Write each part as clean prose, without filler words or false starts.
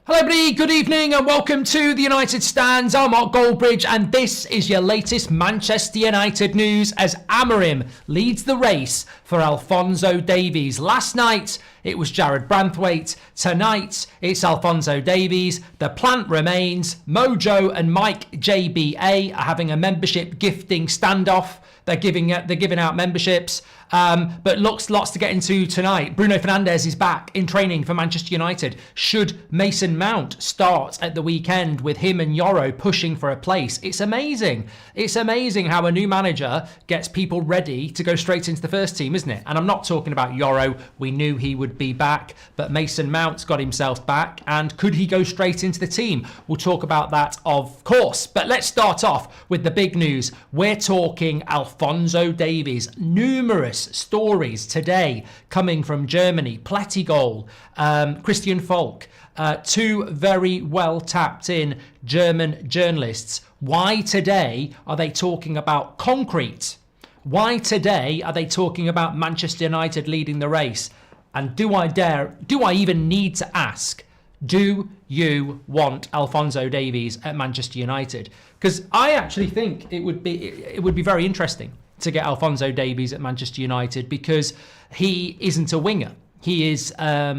Hello everybody, good evening and welcome to the United Stands. I'm Mark Goldbridge and this is your latest Manchester United news as Amorim leads the race for Alphonso Davies. Last night it was Jared Branthwaite, tonight it's Alphonso Davies. The plant remains. Mojo and Mike JBA are having a membership gifting standoff. They're giving out memberships, but lots to get into tonight. Bruno Fernandes is back in training for Manchester United. Should Mason Mount start at the weekend with him and Yoro pushing for a place? It's amazing. It's amazing how a new manager gets people ready to go straight into the first team, isn't it? And I'm not talking about Yoro. We knew he would be back, but Mason Mount's got himself back. And could he go straight into the team? We'll talk about that, of course. But let's start off with the big news. We're talking Alphonso Davies. Numerous stories today coming from Germany. Plettigol, Christian Falk, two very well tapped in German journalists. Why today are they talking about concrete? Why today are they talking about Manchester United leading the race? And do I even need to ask, do you want Alphonso Davies at Manchester United? Because I actually think it would be very interesting to get Alphonso Davies at Manchester United, because he isn't a winger. He is a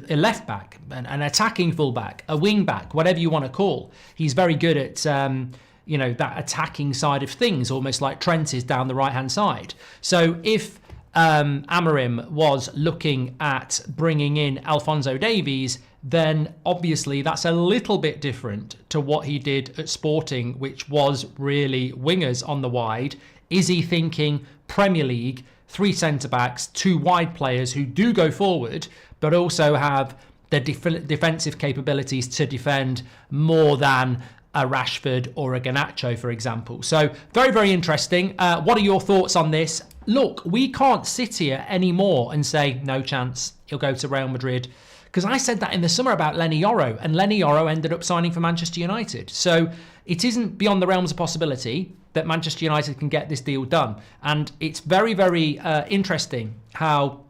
left back, an attacking fullback, a wing back, whatever you want to call. He's very good at that attacking side of things, almost like Trent is down the right hand side. So if Amorim was looking at bringing in Alphonso Davies, then obviously that's a little bit different to what he did at Sporting, which was really wingers on the wide. Is he thinking Premier League, three centre-backs, two wide players who do go forward, but also have the defensive capabilities to defend more than a Rashford or a Garnacho, for example? So very, very interesting. What are your thoughts on this? Look, we can't sit here anymore and say, no chance, he'll go to Real Madrid. Because I said that in the summer about Lenny Yoro, and Lenny Yoro ended up signing for Manchester United. So it isn't beyond the realms of possibility that Manchester United can get this deal done. And it's very, very interesting how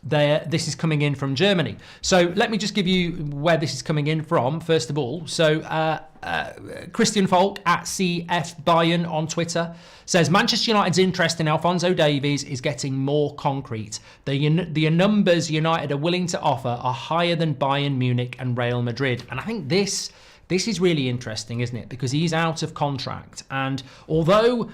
this is coming in from Germany. So let me just give you where this is coming in from, first of all. So Christian Falk at CF Bayern on Twitter says Manchester United's interest in Alphonso Davies is getting more concrete. The numbers United are willing to offer are higher than Bayern Munich and Real Madrid. And I think this is really interesting, isn't it? Because he's out of contract. And although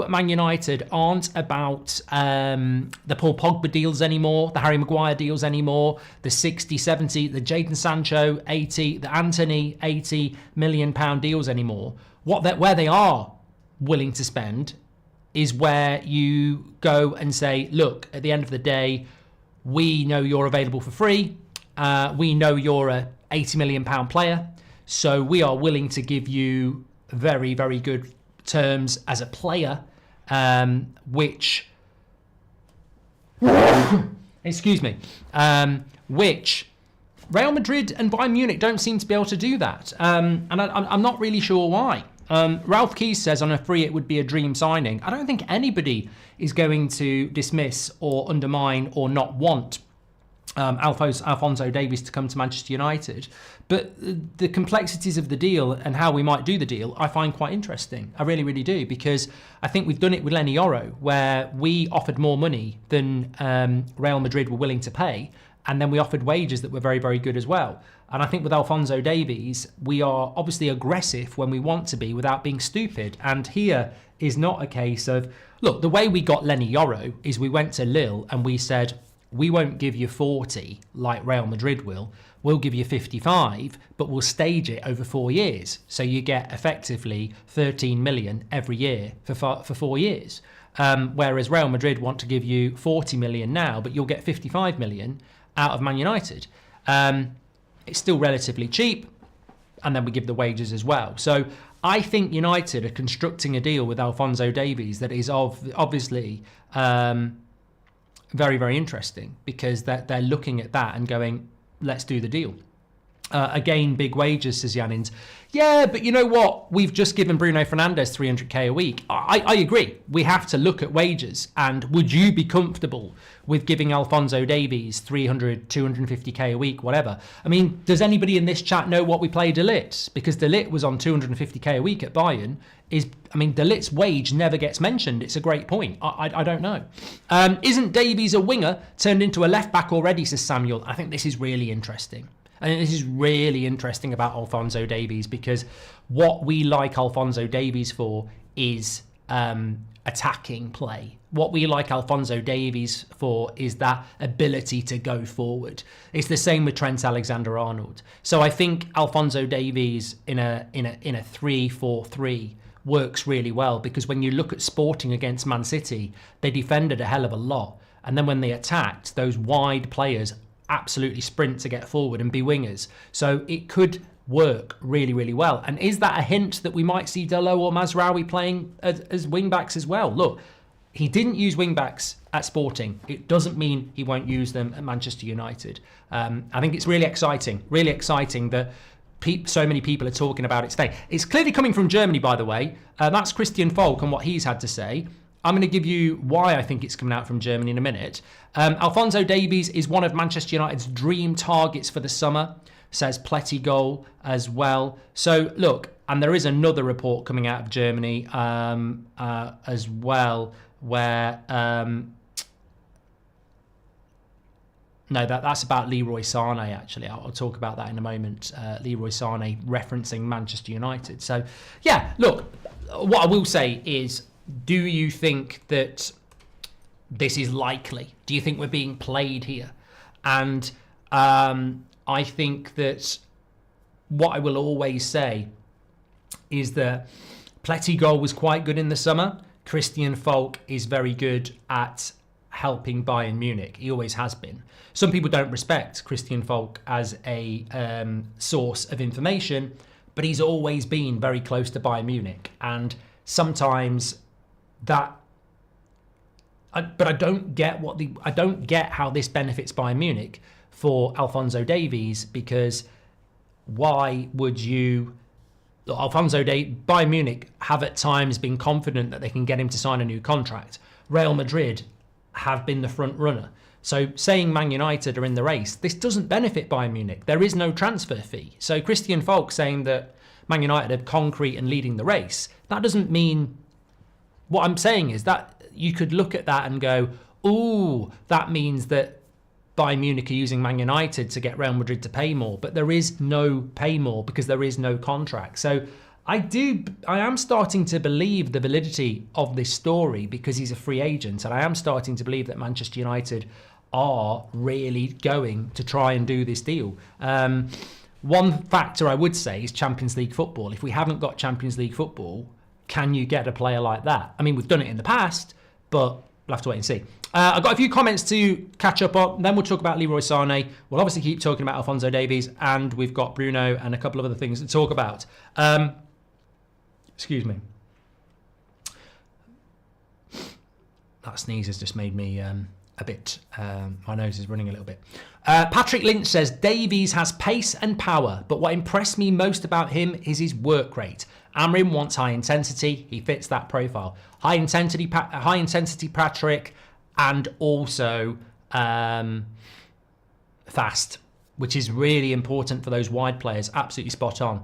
Man United aren't about the Paul Pogba deals anymore, the Harry Maguire deals anymore, the 60, 70, the Jadon Sancho 80, the Anthony 80 million pound deals anymore, where they are willing to spend is where you go and say, look, at the end of the day, we know you're available for free. We know you're a 80 million pound player. So we are willing to give you very, very good terms as a player, which Real Madrid and Bayern Munich don't seem to be able to do that. And I'm not really sure why. Ralph Keyes says on a free it would be a dream signing. I don't think anybody is going to dismiss or undermine or not want Alphonso Davies to come to Manchester United, but the complexities of the deal and how we might do the deal I find quite interesting. I really, really do, because I think we've done it with Lenny Yoro, where we offered more money than Real Madrid were willing to pay, and then we offered wages that were very, very good as well. And I think with Alphonso Davies, we are obviously aggressive when we want to be without being stupid. And here is not a case of, look, the way we got Lenny Yoro is we went to Lille and we said, we won't give you 40 like Real Madrid will. We'll give you 55, but we'll stage it over 4 years. So you get effectively 13 million every year for 4 years. Whereas Real Madrid want to give you 40 million now, but you'll get 55 million out of Man United. It's still relatively cheap. And then we give the wages as well. So I think United are constructing a deal with Alphonso Davies that is obviously very, very interesting, because they're looking at that and going, let's do the deal. Again, big wages, says Yanins. Yeah, but you know what? We've just given Bruno Fernandes 300k a week. I agree. We have to look at wages. And would you be comfortable with giving Alphonso Davies 300, 250k a week, whatever? I mean, does anybody in this chat know what we pay De Ligt? Because De Ligt was on 250k a week at Bayern. De Ligt's wage never gets mentioned. It's a great point. I don't know. Isn't Davies a winger turned into a left back already, says Samuel? I think this is really interesting. And this is really interesting about Alphonso Davies, because what we like Alphonso Davies for is attacking play. What we like Alphonso Davies for is that ability to go forward. It's the same with Trent Alexander-Arnold. So I think Alphonso Davies in a 3-4-3 works really well, because when you look at Sporting against Man City, they defended a hell of a lot. And then when they attacked, those wide players absolutely sprint to get forward and be wingers. So it could work really, really well. And is that a hint that we might see Dalot or Mazraoui playing as wing-backs as well? Look, he didn't use wing-backs at Sporting. It doesn't mean he won't use them at Manchester United. I think it's really exciting that so many people are talking about it today. It's clearly coming from Germany, by the way. That's Christian Falk and what he's had to say. I'm going to give you why I think it's coming out from Germany in a minute. Alphonso Davies is one of Manchester United's dream targets for the summer, says Pletty as well. So look, and there is another report coming out of Germany as well, where no, that's about Leroy Sané, actually. I'll talk about that in a moment. Leroy Sané referencing Manchester United. So yeah, look, what I will say is, do you think that this is likely? Do you think we're being played here? And I think that what I will always say is that Pletty was quite good in the summer. Christian Falk is very good at helping Bayern Munich. He always has been. Some people don't respect Christian Falk as a source of information, but he's always been very close to Bayern Munich. And sometimes but I don't get how this benefits Bayern Munich for Alphonso Davies, because why would you? Bayern Munich have at times been confident that they can get him to sign a new contract. Real Madrid have been the front runner. So saying Man United are in the race, this doesn't benefit Bayern Munich. There is no transfer fee. So Christian Falk saying that Man United are concrete and leading the race, that doesn't mean. What I'm saying is that you could look at that and go, ooh, that means that Bayern Munich are using Man United to get Real Madrid to pay more. But there is no pay more because there is no contract. So I am starting to believe the validity of this story, because he's a free agent. And I am starting to believe that Manchester United are really going to try and do this deal. One factor I would say is Champions League football. If we haven't got Champions League football, can you get a player like that? I mean, we've done it in the past, but we'll have to wait and see. I've got a few comments to catch up on. Then we'll talk about Leroy Sané. We'll obviously keep talking about Alphonso Davies, and we've got Bruno and a couple of other things to talk about. Excuse me. That sneeze has just made me a bit... my nose is running a little bit. Patrick Lynch says, Davies has pace and power, but what impressed me most about him is his work rate. Amorim wants high intensity. He fits that profile. High intensity Patrick, and also fast, which is really important for those wide players. Absolutely spot on.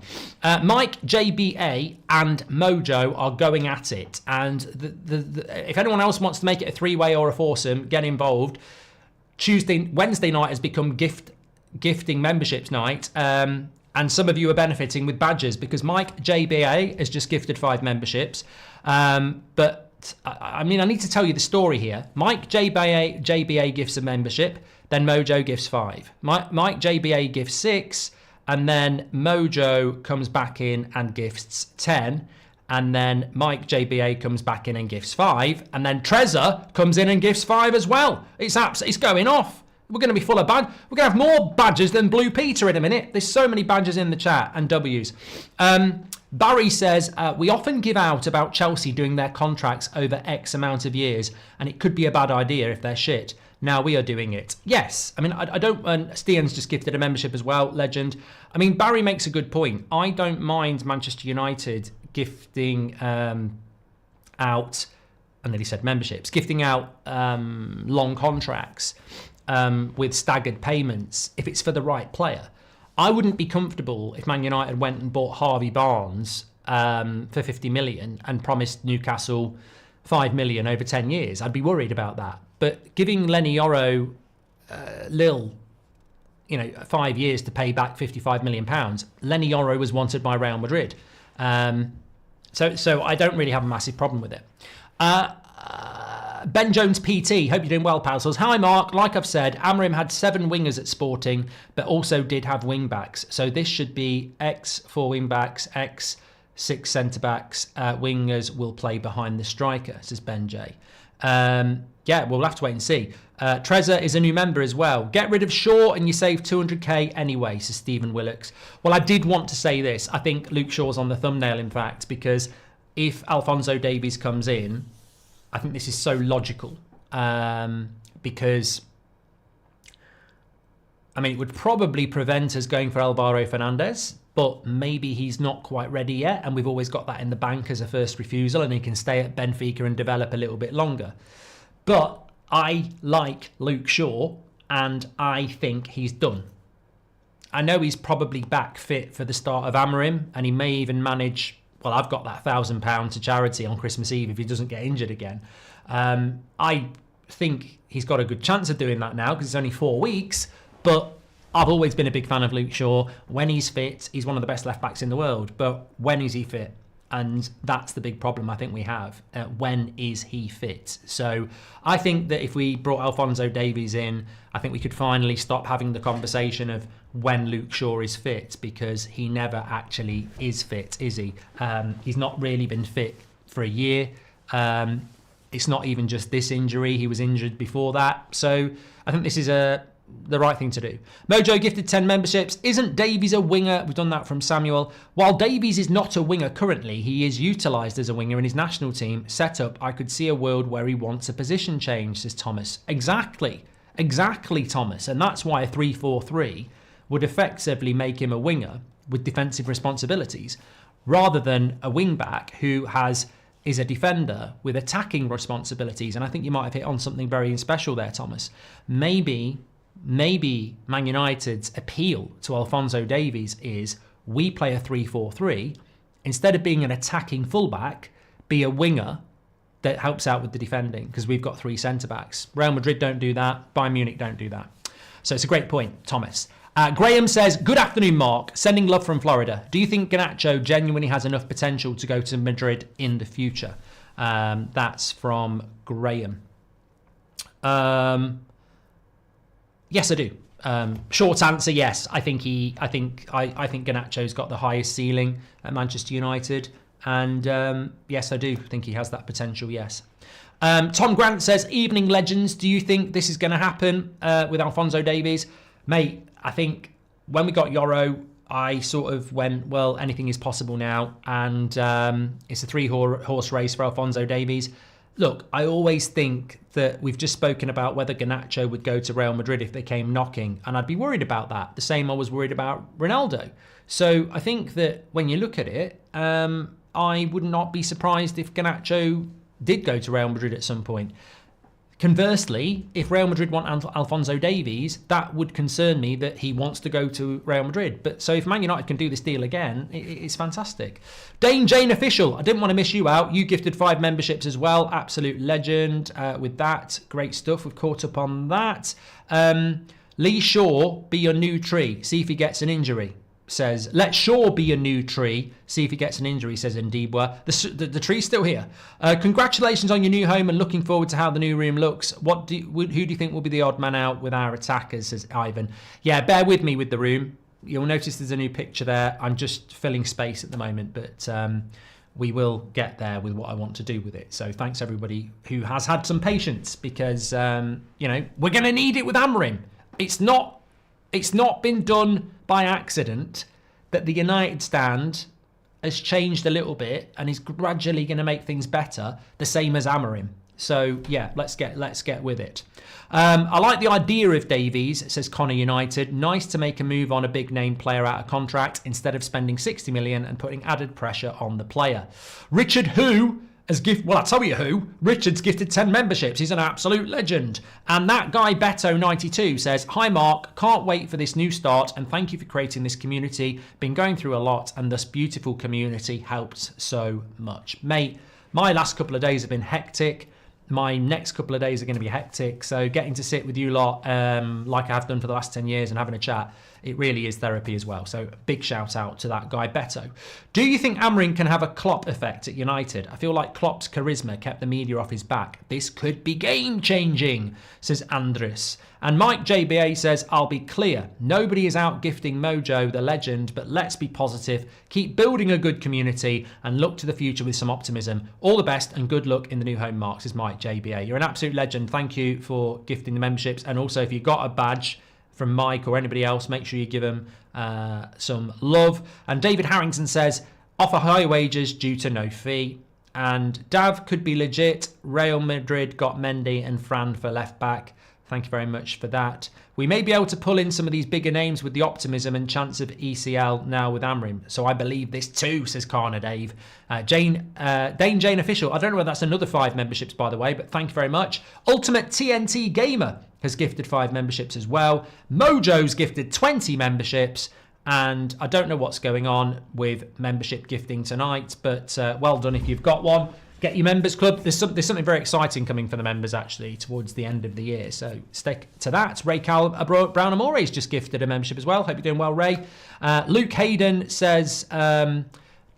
Mike, JBA and Mojo are going at it. And if anyone else wants to make it a three-way or a foursome, get involved. Wednesday night has become gifting memberships night. And some of you are benefiting with badges, because Mike JBA has just gifted 5 memberships. But I need to tell you the story here. Mike JBA gifts a membership, then Mojo gives 5. Mike JBA gives 6, and then Mojo comes back in and gifts 10. And then Mike JBA comes back in and gifts 5. And then Trezor comes in and gifts 5 as well. It's going off. We're going to be full of badges. We're going to have more badges than Blue Peter in a minute. There's so many badges in the chat and W's. Barry says, we often give out about Chelsea doing their contracts over X amount of years, and it could be a bad idea if they're shit. Now we are doing it. Yes, I mean, I don't... Stian's just gifted a membership as well, legend. I mean, Barry makes a good point. I don't mind Manchester United gifting out... And then he said memberships, gifting out long contracts with staggered payments if it's for the right player. I wouldn't be comfortable if Man United went and bought Harvey Barnes for 50 million and promised Newcastle 5 million over 10 years. I'd be worried about that. But giving Lenny Yoro, Lille, 5 years to pay back £55 million, Lenny Yoro was wanted by Real Madrid. So I don't really have a massive problem with it. Ben Jones PT, hope you're doing well, pal. Says, hi Mark, like I've said, Amorim had 7 wingers at Sporting, but also did have wing backs. So this should be X 4 wing backs, X 6 centre backs. Wingers will play behind the striker, says Ben J. Yeah, we'll have to wait and see. Trezor is a new member as well. Get rid of Shaw and you save 200k anyway, says Stephen Willocks. Well, I did want to say this. I think Luke Shaw's on the thumbnail, in fact, because if Alphonso Davies comes in, I think this is so logical because, I mean, it would probably prevent us going for Alvaro Fernandez, but maybe he's not quite ready yet, and we've always got that in the bank as a first refusal, and he can stay at Benfica and develop a little bit longer. But I like Luke Shaw, and I think he's done. I know he's probably back fit for the start of Amorim, and he may even manage... Well, I've got that £1,000 to charity on Christmas Eve if he doesn't get injured again. I think he's got a good chance of doing that now because it's only 4 weeks. But I've always been a big fan of Luke Shaw. When he's fit, he's one of the best left-backs in the world. But when is he fit? And that's the big problem I think we have. When is he fit? So I think that if we brought Alphonso Davies in, I think we could finally stop having the conversation of when Luke Shaw is fit, because he never actually is fit, is he? He's not really been fit for a year. It's not even just this injury. He was injured before that. So I think this is the right thing to do. Mojo gifted 10 memberships. Isn't Davies a winger? We've done that from Samuel. While Davies is not a winger currently, he is utilised as a winger in his national team setup. I could see a world where he wants a position change, says Thomas. Exactly, Thomas. And that's why a 3-4-3 would effectively make him a winger with defensive responsibilities rather than a wing-back who is a defender with attacking responsibilities. And I think you might have hit on something very special there, Thomas. Maybe Man United's appeal to Alphonso Davies is we play a 3-4-3. Instead of being an attacking fullback, be a winger that helps out with the defending, because we've got 3 centre-backs. Real Madrid don't do that. Bayern Munich don't do that. So it's a great point, Thomas. Graham says, good afternoon, Mark. Sending love from Florida. Do you think Garnacho genuinely has enough potential to go to Madrid in the future? That's from Graham. Yes, I do. Short answer, yes. I think Garnacho's got the highest ceiling at Manchester United, and yes, I do think he has that potential. Yes. Tom Grant says, evening legends. Do you think this is going to happen with Alphonso Davies, mate? I think when we got Yoro, I sort of went, well, anything is possible now, and it's a 3-horse race for Alphonso Davies. Look, I always think that we've just spoken about whether Garnacho would go to Real Madrid if they came knocking, and I'd be worried about that. The same I was worried about Ronaldo. So I think that when you look at it, I would not be surprised if Garnacho did go to Real Madrid at some point. Conversely, if Real Madrid want Alphonso Davies, that would concern me that he wants to go to Real Madrid. But so if Man United can do this deal again, it's fantastic. Dane Jane Official, I didn't want to miss you out. You gifted 5 memberships as well. Absolute legend with that. Great stuff. We've caught up on that. Lee Shaw, be your new tree. See if he gets an injury. Says, let Shaw be a new tree. See if he gets an injury, says Ndibwa. The tree's still here. Congratulations on your new home and looking forward to how the new room looks. Who do you think will be the odd man out with our attackers, says Ivan. Yeah, bear with me with the room. You'll notice there's a new picture there. I'm just filling space at the moment, but we will get there with what I want to do with it. So thanks everybody who has had some patience, because we're going to need it with Amorim. It's not been done by accident that the United stand has changed a little bit and is gradually going to make things better, the same as Amorim. So yeah, let's get with it. I like the idea of Davies, says Connor United. Nice to make a move on a big name player out of contract instead of spending 60 million and putting added pressure on the player. Richard Who has gifted, well, I'll tell you who. Richard's gifted 10 memberships. He's an absolute legend. And that guy Beto92 says, hi Mark, can't wait for this new start and thank you for creating this community. Been going through a lot and this beautiful community helps so much. Mate, my last couple of days have been hectic. My next couple of days are going to be hectic. So getting to sit with you lot like I have done for the last 10 years and having a chat, it really is therapy as well. So big shout out to that guy, Beto. Do you think Amorim can have a Klopp effect at United? I feel like Klopp's charisma kept the media off his back. This could be game changing, says Andres. And Mike JBA says, I'll be clear. Nobody is out gifting Mojo, the legend, but let's be positive. Keep building a good community and look to the future with some optimism. All the best and good luck in the new home, Mark, says Mike JBA. You're an absolute legend. Thank you for gifting the memberships. And also, if you got a badge from Mike or anybody else, make sure you give them some love. And David Harrington says, offer high wages due to no fee. And Dav could be legit. Real Madrid got Mendy and Fran for left back. Thank you very much for that. We may be able to pull in some of these bigger names with the optimism and chance of ECL now with Amorim. So I believe this too, says Karna Dave. Dane Jane Official. I don't know whether that's another 5 memberships, by the way, but thank you very much. Ultimate TNT Gamer has gifted 5 memberships as well. Mojo's gifted 20 memberships. And I don't know what's going on with membership gifting tonight, but well done if you've got one. Get your members club. There's something very exciting coming for the members actually towards the end of the year. So stick to that. Ray Brown Amore's just gifted a membership as well. Hope you're doing well, Ray. Luke Hayden says,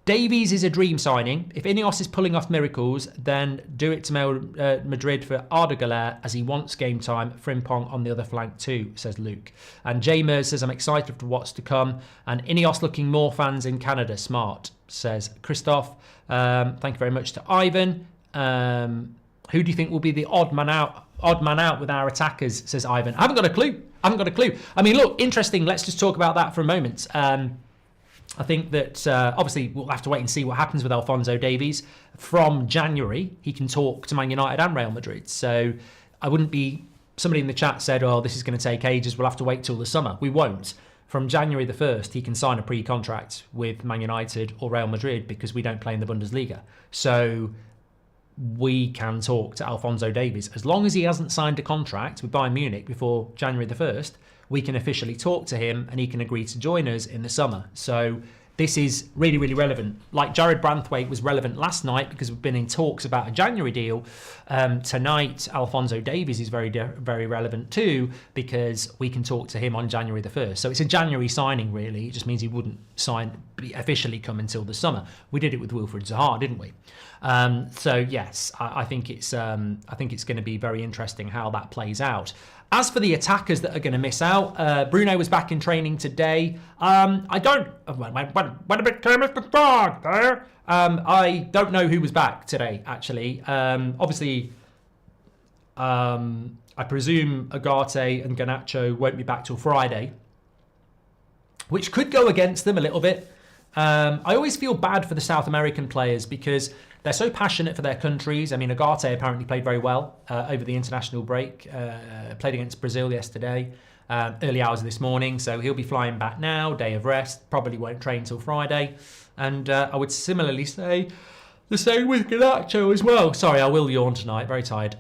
Davies is a dream signing. If Ineos is pulling off miracles, then do it to Madrid for Arda as he wants game time. Frimpong on the other flank too, says Luke. And Jay Mers says, I'm excited for what's to come. And Ineos looking more fans in Canada. Smart, says Christoph. Thank you very much to Ivan. Who do you think will be the odd man out with our attackers, says Ivan. I haven't got a clue. I mean, look, interesting. Let's just talk about that for a moment. I think that obviously we'll have to wait and see what happens with Alphonso Davies. From January, he can talk to Man United and Real Madrid. So I wouldn't be... Somebody in the chat said, oh, this is going to take ages. We'll have to wait till the summer. We won't. From January the 1st, he can sign a pre-contract with Man United or Real Madrid because we don't play in the Bundesliga. So we can talk to Alphonso Davies. As long as he hasn't signed a contract with Bayern Munich before January the 1st, we can officially talk to him and he can agree to join us in the summer. So this is really, really relevant. Like Jared Branthwaite was relevant last night because we've been in talks about a January deal. Tonight, Alphonso Davies is very, very relevant too because we can talk to him on January the 1st. So it's a January signing, really. It just means he wouldn't officially come until the summer. We did it with Wilfried Zaha, didn't we? So yes, I think it's going to be very interesting how that plays out. As for the attackers that are going to miss out, Bruno was back in training today. I don't know who was back today, actually. Obviously, I presume Agate and Garnacho won't be back till Friday, which could go against them a little bit. I always feel bad for the South American players because they're so passionate for their countries. I mean, Agate apparently played very well over the international break. Played against Brazil yesterday, early hours of this morning. So he'll be flying back now, day of rest. Probably won't train till Friday. And I would similarly say the same with Garnacho as well. Sorry, I will yawn tonight. Very tired.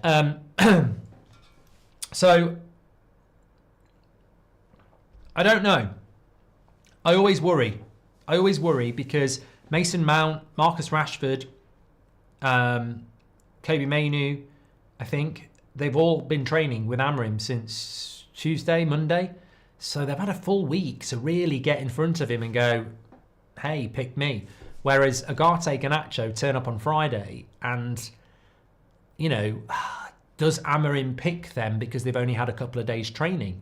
So, I don't know. I always worry because Mason Mount, Marcus Rashford, Kobe Mainu, I think they've all been training with Amorim since Tuesday, Monday. So they've had a full week to really get in front of him and go, hey, pick me. Whereas Agate Garnacho turn up on Friday and, you know, does Amorim pick them because they've only had a couple of days training?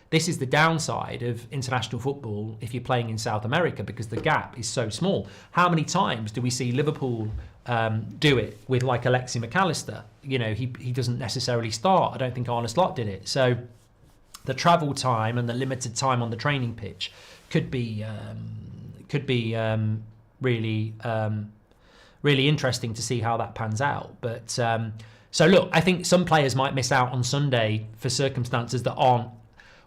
This is the downside of international football if you're playing in South America because the gap is so small. How many times do we see Liverpool do it with like Alexi McAllister? You know, he doesn't necessarily start. I don't think Arne Slot did it. So the travel time and the limited time on the training pitch could be really interesting to see how that pans out. But So look, I think some players might miss out on Sunday for circumstances that aren't.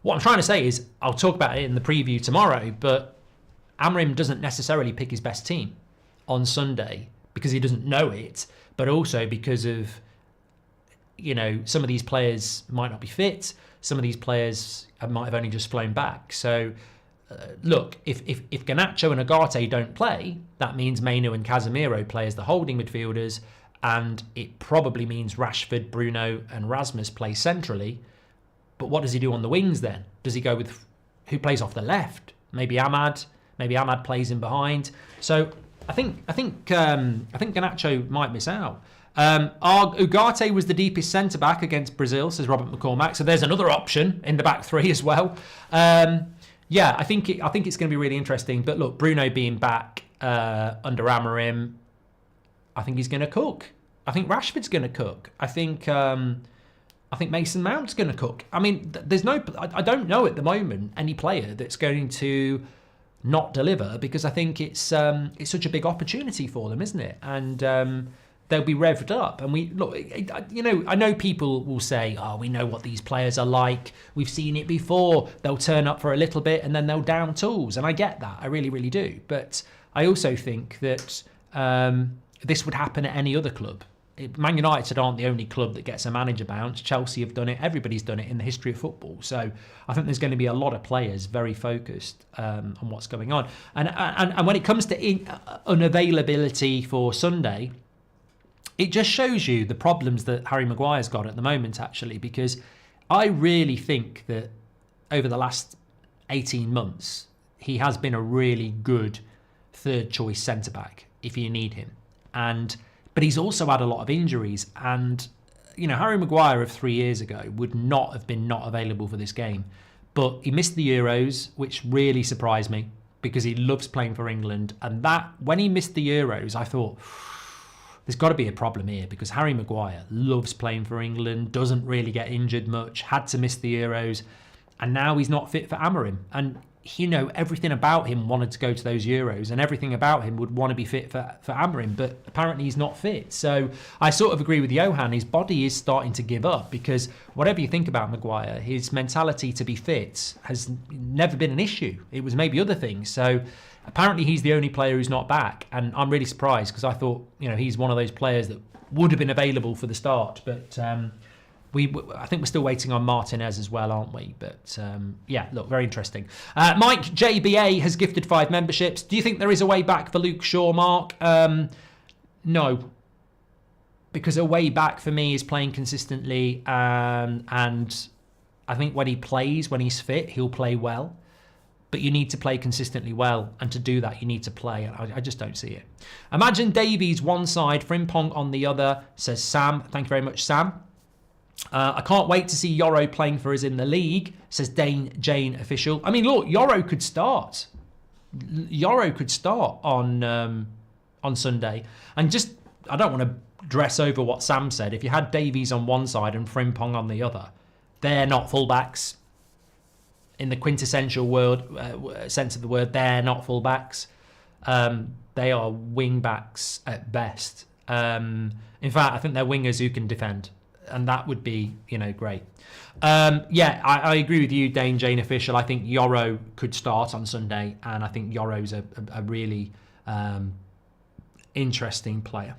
What I'm trying to say is, I'll talk about it in the preview tomorrow, but Amorim doesn't necessarily pick his best team on Sunday because he doesn't know it, but also because of, some of these players might not be fit. Some of these players might have only just flown back. So look, if Garnacho and Ugarte don't play, that means Mainu and Casemiro play as the holding midfielders, and it probably means Rashford, Bruno and Rasmus play centrally. But what does he do on the wings then? Does he go with who plays off the left? Maybe Ahmad. Maybe Ahmad plays in behind. So I think Garnacho might miss out. Ugarte was the deepest centre back against Brazil, says Robert McCormack. So there's another option in the back three as well. I think it's going to be really interesting. But look, Bruno being back under Amorim, I think he's going to cook. I think Rashford's going to cook. I think Mason Mount's going to cook. I mean, I don't know at the moment any player that's going to not deliver, because I think it's such a big opportunity for them, isn't it? And they'll be revved up. And I know people will say, "Oh, we know what these players are like. We've seen it before. They'll turn up for a little bit and then they'll down tools." And I get that. I really, really do. But I also think that this would happen at any other club. Man United aren't the only club that gets a manager bounce. Chelsea have done it. Everybody's done it in the history of football. So I think there's going to be a lot of players very focused on what's going on. And when it comes to unavailability for Sunday, it just shows you the problems that Harry Maguire's got at the moment, actually, because I really think that over the last 18 months, he has been a really good third choice centre-back if you need him. But he's also had a lot of injuries, and Harry Maguire of 3 years ago would not have been not available for this game. But he missed the Euros, which really surprised me because he loves playing for England. And that when he missed the Euros, I thought there's got to be a problem here, because Harry Maguire loves playing for England, doesn't really get injured much, had to miss the Euros, and now he's not fit for Amorim. And everything about him wanted to go to those Euros, and everything about him would want to be fit for Amorim, but apparently he's not fit. So I sort of agree with Johan. His body is starting to give up, because whatever you think about Maguire, his mentality to be fit has never been an issue. It was maybe other things. So apparently he's the only player who's not back, and I'm really surprised, because I thought he's one of those players that would have been available for the start, but I think we're still waiting on Martinez as well, aren't we? But look, very interesting. Mike JBA has gifted 5 memberships. Do you think there is a way back for Luke Shaw, Mark? No. Because a way back for me is playing consistently. And I think when he plays, when he's fit, he'll play well. But you need to play consistently well. And to do that, you need to play. I just don't see it. Imagine Davies one side, Frimpong on the other, says Sam. Thank you very much, Sam. I can't wait to see Yoro playing for us in the league, says Jane Official. I mean, look, Yoro could start. Yoro could start on Sunday. And just, I don't want to dress over what Sam said. If you had Davies on one side and Frimpong on the other, they're not fullbacks. In the quintessential sense of the word, they're not fullbacks. They are wing-backs at best. In fact, I think they're wingers who can defend. And that would be, great. I agree with you, Jane Official. I think Yoro could start on Sunday, and I think Yoro's a really interesting player.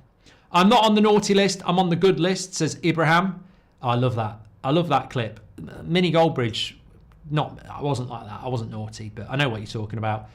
I'm not on the naughty list. I'm on the good list, says Ibrahim. Oh, I love that. I love that clip. Mini Goldbridge, I wasn't like that. I wasn't naughty, but I know what you're talking about.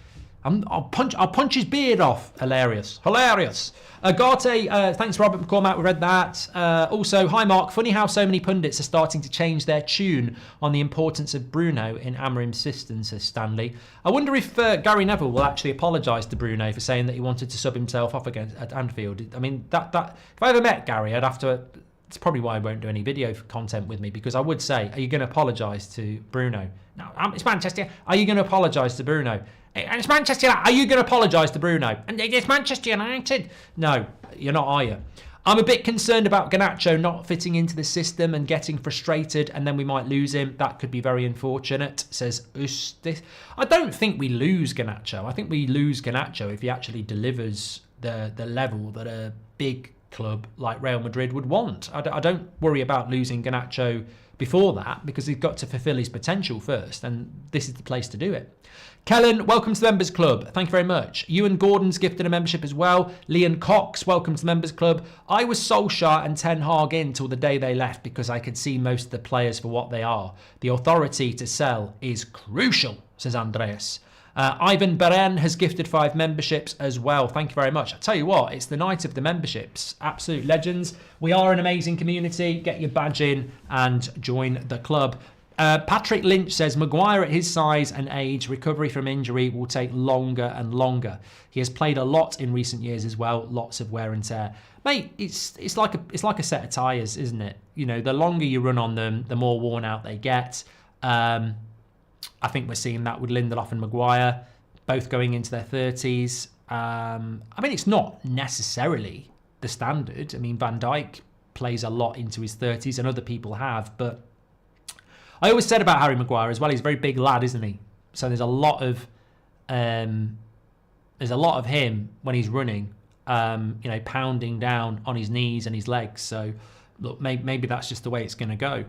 I'll punch his beard off. Hilarious. Ugarte, thanks Robert McCormack, we read that. Also, hi Mark, funny how so many pundits are starting to change their tune on the importance of Bruno in Amorim's system, says Stanley. I wonder if Gary Neville will actually apologise to Bruno for saying that he wanted to sub himself off at Anfield. I mean, that if I ever met Gary, I'd have to... It's probably why I won't do any video content with me, because I would say, are you going to apologise to Bruno? No, it's Manchester. Are you going to apologise to Bruno? It's Manchester. Are you going to apologise to Bruno? And it's Manchester United. No, you're not, are you? I'm a bit concerned about Garnacho not fitting into the system and getting frustrated, and then we might lose him. That could be very unfortunate, says Ustis. I don't think we lose Garnacho. I think we lose Garnacho if he actually delivers the level that a big club like Real Madrid would want. I don't worry about losing Garnacho before that, because he's got to fulfill his potential first, and this is the place to do it. Kellen, welcome to the Members Club. Thank you very much. Ewan Gordon's gifted a membership as well. Leon Cox, welcome to the Members Club. I was Solskjaer and Ten Hag in till the day they left because I could see most of the players for what they are. The authority to sell is crucial, says Andreas. Ivan Beren has gifted 5 memberships as well. Thank you very much. I tell you what, it's the night of the memberships. Absolute legends. We are an amazing community. Get your badge in and join the club. Patrick Lynch says, Maguire at his size and age, recovery from injury will take longer and longer. He has played a lot in recent years as well. Lots of wear and tear. Mate, it's like a set of tyres, isn't it? You know, the longer you run on them, the more worn out they get. I think we're seeing that with Lindelof and Maguire, both going into their 30s. I mean, it's not necessarily the standard. I mean, Van Dijk plays a lot into his 30s, and other people have. But I always said about Harry Maguire as well, he's a very big lad, isn't he? So there's a lot of him when he's running, pounding down on his knees and his legs. So look, maybe that's just the way it's going to go.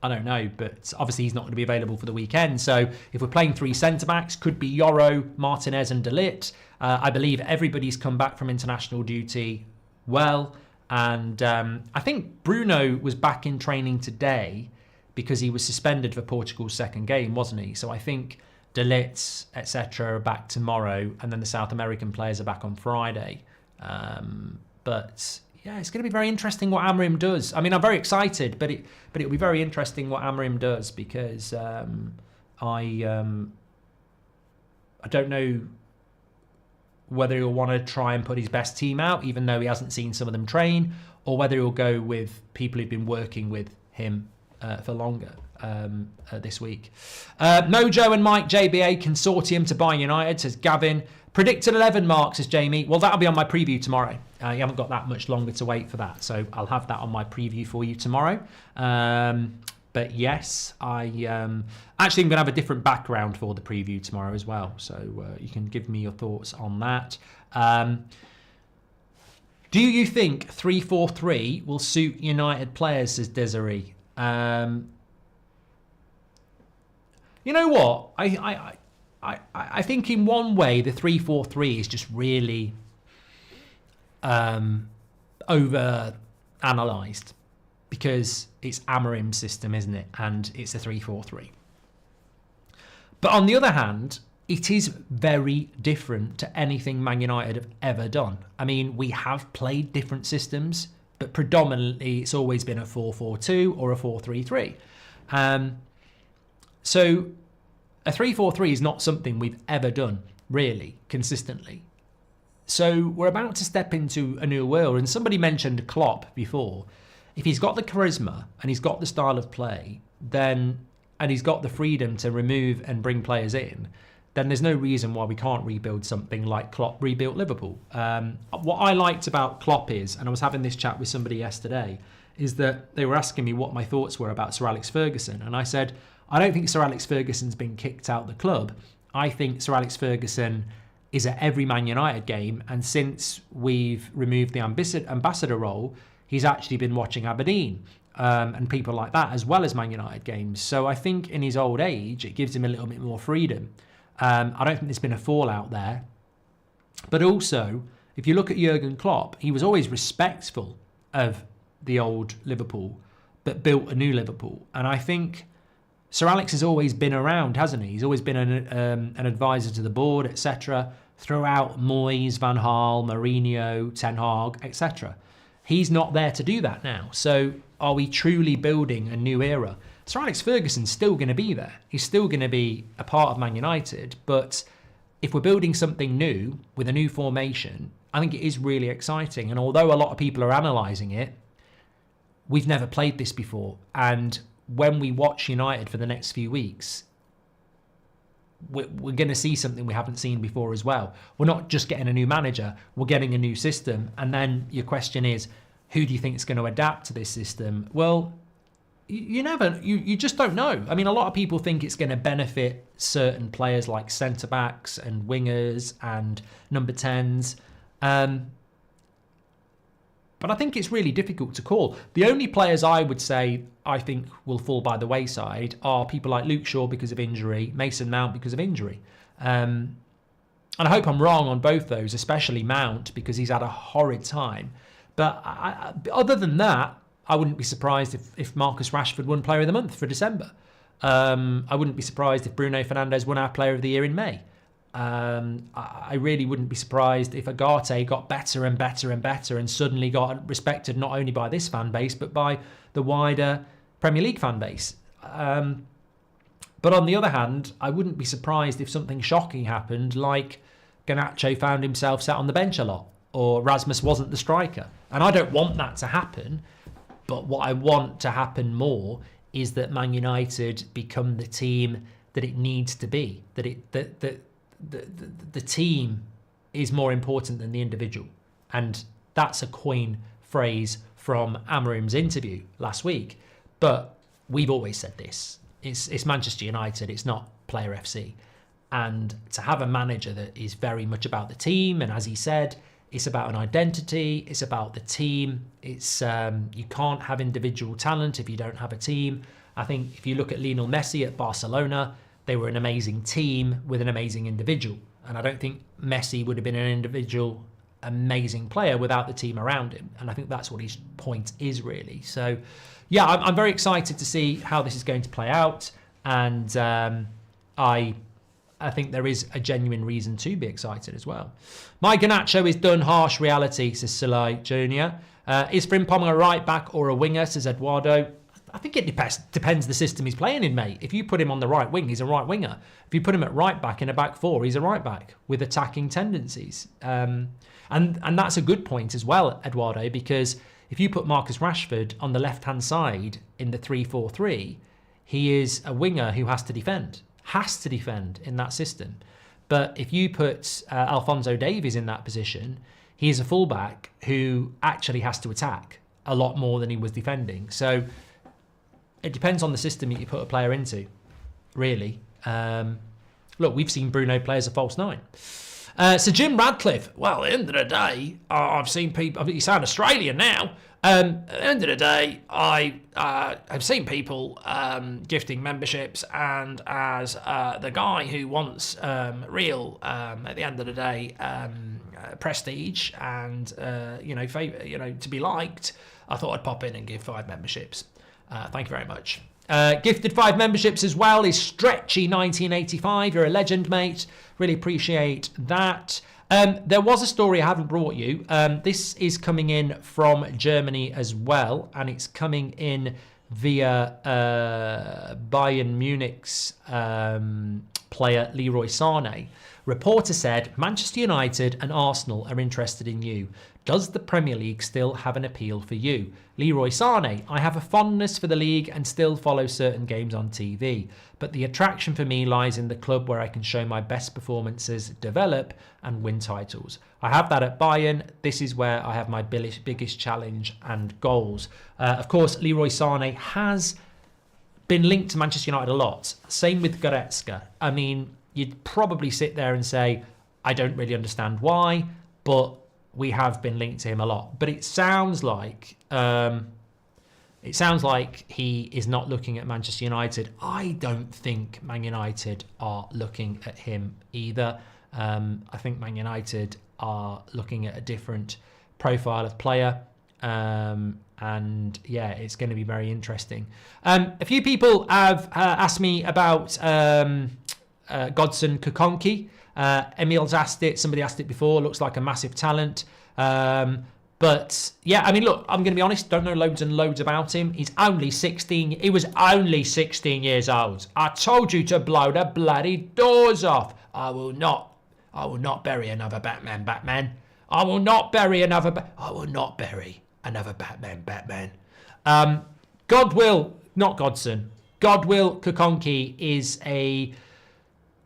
I don't know, but obviously he's not going to be available for the weekend. So if we're playing 3 centre-backs, could be Yoro, Martinez and De Ligt. I believe everybody's come back from international duty well. And I think Bruno was back in training today because he was suspended for Portugal's second game, wasn't he? So I think De Ligt, etc. are back tomorrow, and then the South American players are back on Friday. But yeah, it's going to be very interesting what Amorim does. I mean, I'm very excited, but it'll be very interesting what Amorim does, because I don't know whether he'll want to try and put his best team out, even though he hasn't seen some of them train, or whether he'll go with people who've been working with him for longer this week. Mojo and Mike JBA consortium to buy United, says Gavin. Predicted 11 marks, says Jamie. Well, that'll be on my preview tomorrow. You haven't got that much longer to wait for that, so I'll have that on my preview for you tomorrow. But yes, I actually am going to have a different background for the preview tomorrow as well, so you can give me your thoughts on that. Do you think 3-4-3 will suit United players, says Desiree? You know what? I think in one way the 3-4-3 is just really over analysed, because it's Amorim's system, isn't it? And it's a 3-4-3. But on the other hand, it is very different to anything Man United have ever done. I mean, we have played different systems, but predominantly it's always been a 4-4-2 or a 4-3-3. So a 3-4-3 is not something we've ever done, really, consistently. So we're about to step into a new world. And somebody mentioned Klopp before. If he's got the charisma and he's got the style of play, then, and he's got the freedom to remove and bring players in, then there's no reason why we can't rebuild something like Klopp rebuilt Liverpool. What I liked about Klopp is, and I was having this chat with somebody yesterday, is that they were asking me what my thoughts were about Sir Alex Ferguson. And I said, I don't think Sir Alex Ferguson's been kicked out of the club. I think Sir Alex Ferguson is at every Man United game, and since we've removed the ambassador role, he's actually been watching Aberdeen and people like that, as well as Man United games. So I think in his old age, it gives him a little bit more freedom. I don't think there's been a fallout there. But also, if you look at Jurgen Klopp, he was always respectful of the old Liverpool, but built a new Liverpool. And I think Sir Alex has always been around, hasn't he? He's always been an advisor to the board, etc., throughout Moyes, Van Gaal, Mourinho, Ten Hag, etc. He's not there to do that now. So are we truly building a new era? Sir Alex Ferguson's still going to be there. He's still going to be a part of Man United. But if we're building something new with a new formation, I think it is really exciting. And although a lot of people are analysing it, we've never played this before. And when we watch United for the next few weeks, we're going to see something we haven't seen before as well. We're not just getting a new manager, we're getting a new system. And then your question is, who do you think is going to adapt to this system? Well, you just don't know. I mean, a lot of people think it's going to benefit certain players like centre-backs and wingers and number 10s. But I think it's really difficult to call. The only players I would say I think will fall by the wayside are people like Luke Shaw because of injury, Mason Mount because of injury. And I hope I'm wrong on both those, especially Mount, because he's had a horrid time. But other than that, I wouldn't be surprised if Marcus Rashford won Player of the Month for December. I wouldn't be surprised if Bruno Fernandes won our Player of the Year in May. I really wouldn't be surprised if Agate got better and better and better and suddenly got respected not only by this fan base, but by the wider Premier League fan base. But on the other hand, I wouldn't be surprised if something shocking happened, like Garnacho found himself sat on the bench a lot, or Rasmus wasn't the striker. And I don't want that to happen, but what I want to happen more is that Man United become the team that it needs to be, that the team is more important than the individual. And that's a coin phrase from Amorim's interview last week. But we've always said this. It's Manchester United, it's not Player FC. And to have a manager that is very much about the team, and as he said, it's about an identity, it's about the team. It's you can't have individual talent if you don't have a team. I think if you look at Lionel Messi at Barcelona, they were an amazing team with an amazing individual. And I don't think Messi would have been an individual amazing player without the team around him. And I think that's what his point is, really. So, yeah, I'm very excited to see how this is going to play out. And I think there is a genuine reason to be excited as well. My Garnacho is done, harsh reality, says Salai Jr. Is Frimpong a right back or a winger, says Eduardo. I think it depends the system he's playing in, mate. If you put him on the right wing, he's a right winger. If you put him at right back in a back four, he's a right back with attacking tendencies. And that's a good point as well, Eduardo, because if you put Marcus Rashford on the left-hand side in the 3-4-3, he is a winger who has to defend in that system. But if you put Alphonso Davies in that position, he is a fullback who actually has to attack a lot more than he was defending. So it depends on the system that you put a player into, really. Look, we've seen Bruno play as a false nine. So Jim Radcliffe, well, at the end of the day, I've seen people, you sound Australian now. At the end of the day, I've seen people gifting memberships, and as the guy who wants real, at the end of the day, prestige and to be liked, I thought I'd pop in and give 5 memberships. Thank you very much. Gifted 5 memberships as well is Stretchy1985. You're a legend, mate. Really appreciate that. There was a story I haven't brought you. This is coming in from Germany as well, and it's coming in via Bayern Munich's player Leroy Sané. Reporter said, Manchester United and Arsenal are interested in you. Does the Premier League still have an appeal for you? Leroy Sané, I have a fondness for the league and still follow certain games on TV. But the attraction for me lies in the club where I can show my best performances, develop and win titles. I have that at Bayern. This is where I have my biggest challenge and goals. Of course, Leroy Sané has been linked to Manchester United a lot. Same with Goretzka. I mean, you'd probably sit there and say, I don't really understand why, but we have been linked to him a lot. But it sounds like he is not looking at Manchester United. I don't think Man United are looking at him either. I think Man United are looking at a different profile of player. And yeah, it's going to be very interesting. A few people have asked me about Godson Kukonki. Emil's asked it. Somebody asked it before. Looks like a massive talent. But yeah, I mean, look, I'm going to be honest. Don't know loads and loads about him. He's only 16. He was only 16 years old. I told you to blow the bloody doors off. I will not bury another Batman. I will not bury another Batman. Not Godson. Godwill Kukonki is a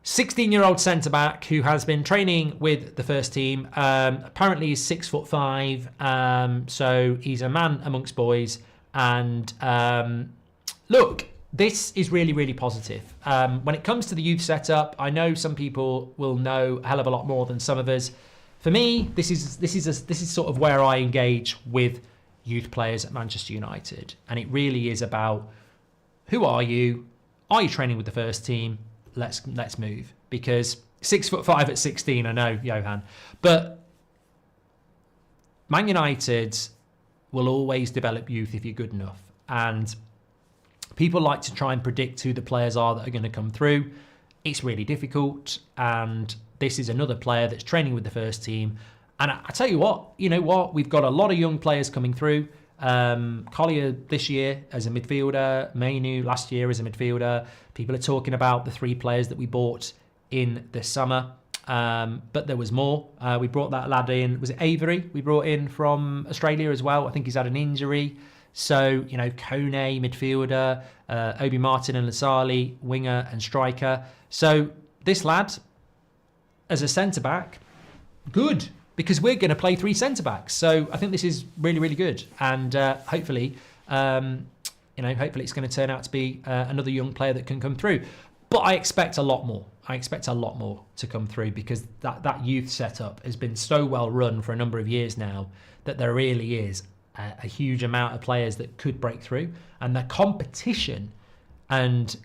16-year-old centre-back who has been training with the first team. Apparently he's 6'5", so he's a man amongst boys. And look, this is really, really positive. When it comes to the youth setup, I know some people will know a hell of a lot more than some of us. For me, this is sort of where I engage with youth players at Manchester United, and it really is about who are you? Are you training with the first team? Let's move. Because 6'5" at 16, I know, Johan, but Man United will always develop youth if you're good enough, and people like to try and predict who the players are that are going to come through. It's really difficult, and this is another player that's training with the first team. And I tell you what, we've got a lot of young players coming through. Collier this year as a midfielder, Mainu last year as a midfielder. People are talking about the 3 players that we bought in the summer, but there was more. We brought that lad in, was it Avery? We brought in from Australia as well. I think he's had an injury. So, Kone, midfielder, Obi Martin and Lasali, winger and striker. So this lad, as a centre-back, good, because we're going to play 3 centre-backs. So I think this is really, really good. And hopefully, hopefully it's going to turn out to be another young player that can come through. But I expect a lot more. I expect a lot more to come through, because that youth setup has been so well run for a number of years now that there really is a huge amount of players that could break through. And the competition and,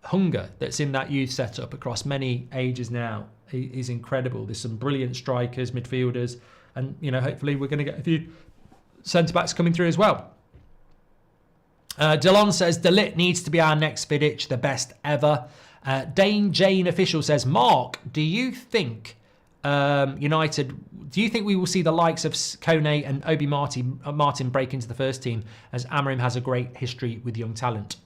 hunger that's in that youth setup across many ages now is incredible. There's some brilliant strikers, midfielders, and, hopefully we're going to get a few centre-backs coming through as well. Delon says, De Ligt needs to be our next Vidic, the best ever. Dane Jane Official says, Mark, do you think we will see the likes of Kone and Obi Martin break into the first team, as Amorim has a great history with young talent?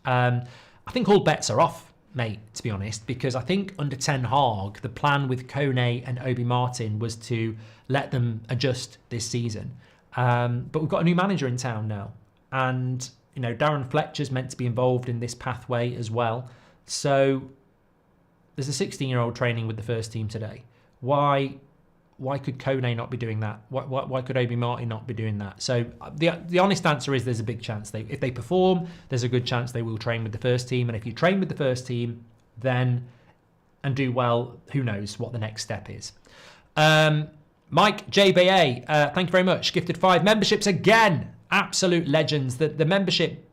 I think all bets are off, mate, to be honest, because I think under Ten Hag, the plan with Kone and Obi Martin was to let them adjust this season. But we've got a new manager in town now, and Darren Fletcher's meant to be involved in this pathway as well. So there's a 16-year-old training with the first team today. Why could Kone not be doing that? Why could Obi Martin not be doing that? So the honest answer is there's a big chance if they perform, there's a good chance they will train with the first team. And if you train with the first team, and do well, who knows what the next step is. Mike JBA, thank you very much. Gifted 5 memberships again. Absolute legends. The membership,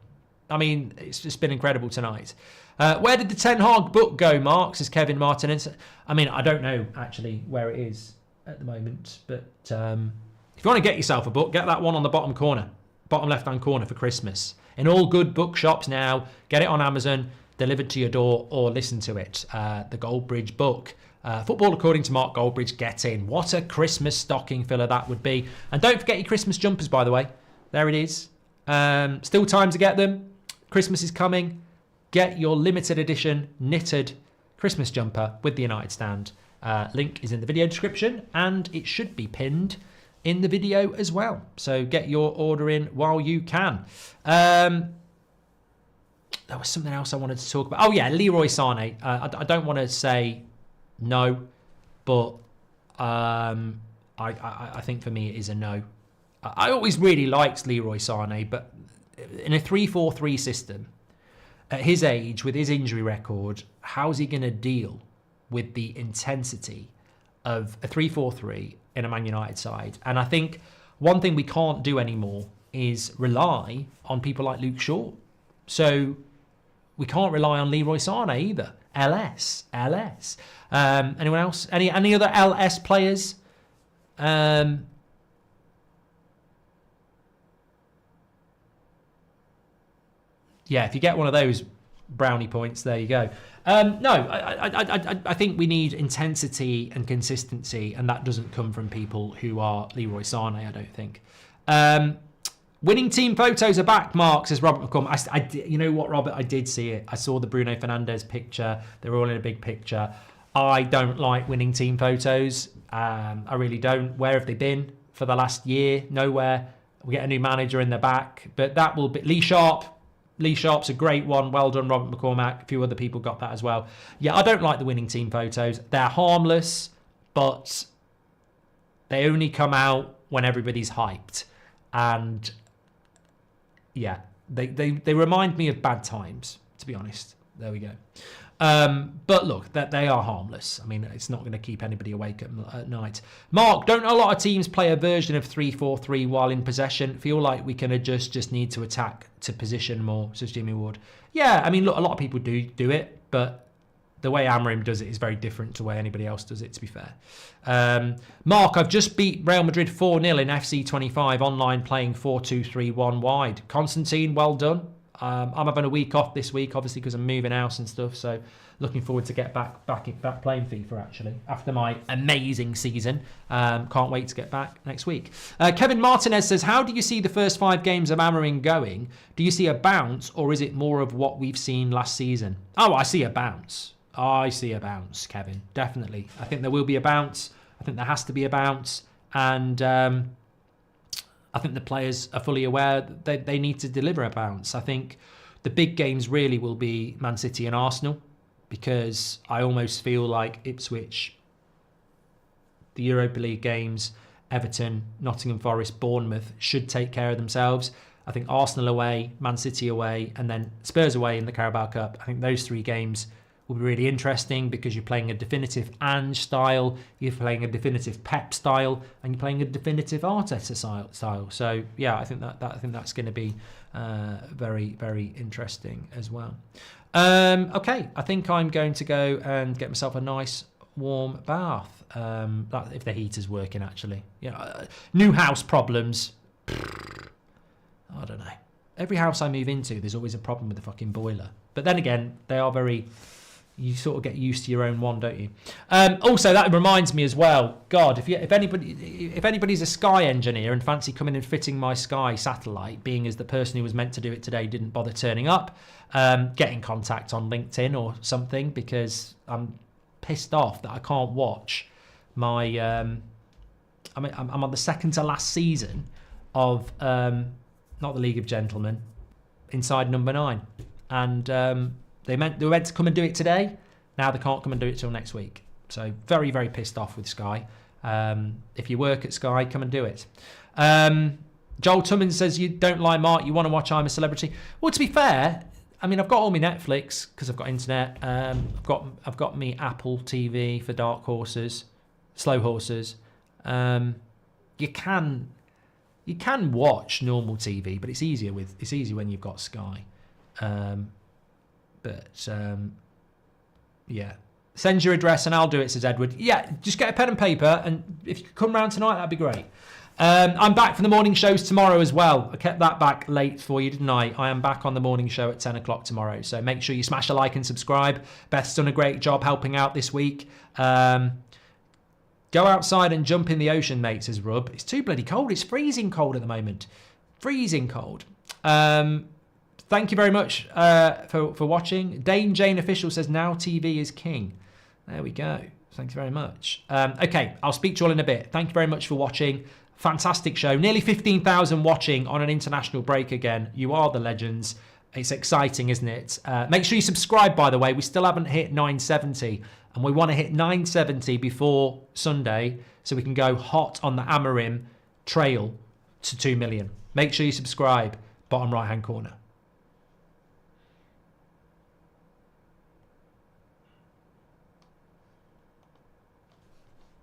it's just been incredible tonight. Where did the Ten Hag book go, Mark? Says Kevin Martin. I don't know actually where it is at the moment, but if you want to get yourself a book, get that one on the bottom left-hand corner for Christmas. In all good bookshops now, get it on Amazon, delivered to your door, or listen to it. The Goldbridge book. Football According to Mark Goldbridge, get in. What a Christmas stocking filler that would be. And don't forget your Christmas jumpers, by the way. There it is. Still time to get them. Christmas is coming. Get your limited edition knitted Christmas jumper with the United Stand. Link is in the video description, and it should be pinned in the video as well. So get your order in while you can. There was something else I wanted to talk about. Oh yeah, Leroy Sané. I don't want to say no, but I think for me it is a no. I always really liked Leroy Sané, but in a 3-4-3 system, at his age, with his injury record, how's he going to deal with the intensity of a 3-4-3 in a Man United side? And I think one thing we can't do anymore is rely on people like Luke Shaw. So we can't rely on Leroy Sané either. LS. Anyone else? Any other LS players? Yeah, if you get one of those brownie points, there you go. No, I think we need intensity and consistency, and that doesn't come from people who are Leroy Sané, I don't think. Winning team photos are back, Mark, says Robert McCormick. You know what, Robert? I did see it. I saw the Bruno Fernandes picture. They were all in a big picture. I don't like winning team photos. I really don't. Where have they been for the last year? Nowhere. We get a new manager in the back, but that will be Lee Sharp. Lee Sharp's a great one. Well done, Robert McCormack. A few other people got that as well. Yeah, I don't like the winning team photos. They're harmless, but they only come out when everybody's hyped. And yeah, they remind me of bad times, to be honest. There we go. But look, that they are harmless. I mean, it's not going to keep anybody awake at night. Mark, don't a lot of teams play a version of 3-4-3 while in possession? Feel like we can adjust, just need to attack to position more, says Jimmy Ward. Yeah, I mean, look, a lot of people do it, but the way Amorim does it is very different to the way anybody else does it, to be fair. Mark, I've just beat Real Madrid 4-0 in FC 25 online playing 4-2-3-1 wide. Constantine, well done. I'm having a week off this week, obviously, because I'm moving house and stuff. So looking forward to get back playing FIFA, actually, after my amazing season. Can't wait to get back next week. Kevin Martinez says, how do you see the first 5 games of Amorim going? Do you see a bounce, or is it more of what we've seen last season? Oh, I see a bounce. I see a bounce, Kevin. Definitely. I think there will be a bounce. I think there has to be a bounce. And I think the players are fully aware that they need to deliver a bounce. I think the big games really will be Man City and Arsenal, because I almost feel like Ipswich, the Europa League games, Everton, Nottingham Forest, Bournemouth should take care of themselves. I think Arsenal away, Man City away, and then Spurs away in the Carabao Cup. I think those 3 games will be really interesting, because you're playing a definitive Ange style, you're playing a definitive Pep style, and you're playing a definitive Arteta style. So yeah, I think that's going to be very, very interesting as well. Okay, I think I'm going to go and get myself a nice warm bath. If the heater's working, actually. Yeah, new house problems. I don't know. Every house I move into, there's always a problem with the fucking boiler. But then again, they are very. You sort of get used to your own one, don't you? Also, that reminds me as well. God, if anybody's a Sky engineer and fancy coming and fitting my Sky satellite, being as the person who was meant to do it today didn't bother turning up, get in contact on LinkedIn or something, because I'm pissed off that I can't watch my. I'm on the second to last season of not the League of Gentlemen, Inside Number 9, and. They were meant to come and do it today. Now they can't come and do it till next week. So very, very pissed off with Sky. If you work at Sky, come and do it. Joel Tummins says, you don't lie, Mark. You want to watch I'm a Celebrity. Well, to be fair, I mean, I've got all my Netflix because I've got internet. I've got me Apple TV for dark horses, slow horses. You can watch normal TV, but it's easier when you've got Sky. Yeah. Send your address and I'll do it, says Edward. Yeah, just get a pen and paper, and if you could come round tonight, that'd be great. I'm back for the morning shows tomorrow as well. I kept that back late for you, didn't I? I am back on the morning show at 10 o'clock tomorrow. So make sure you smash a like and subscribe. Beth's done a great job helping out this week. Go outside and jump in the ocean, mate, says Rub. It's too bloody cold. It's freezing cold at the moment. Freezing cold. Thank you very much for watching. Dane Jane Official says, now TV is king. There we go. Thank you very much. Okay, I'll speak to you all in a bit. Thank you very much for watching. Fantastic show. Nearly 15,000 watching on an international break again. You are the legends. It's exciting, isn't it? Make sure you subscribe, by the way. We still haven't hit 970. And we want to hit 970 before Sunday so we can go hot on the Amorim trail to 2 million. Make sure you subscribe. Bottom right-hand corner.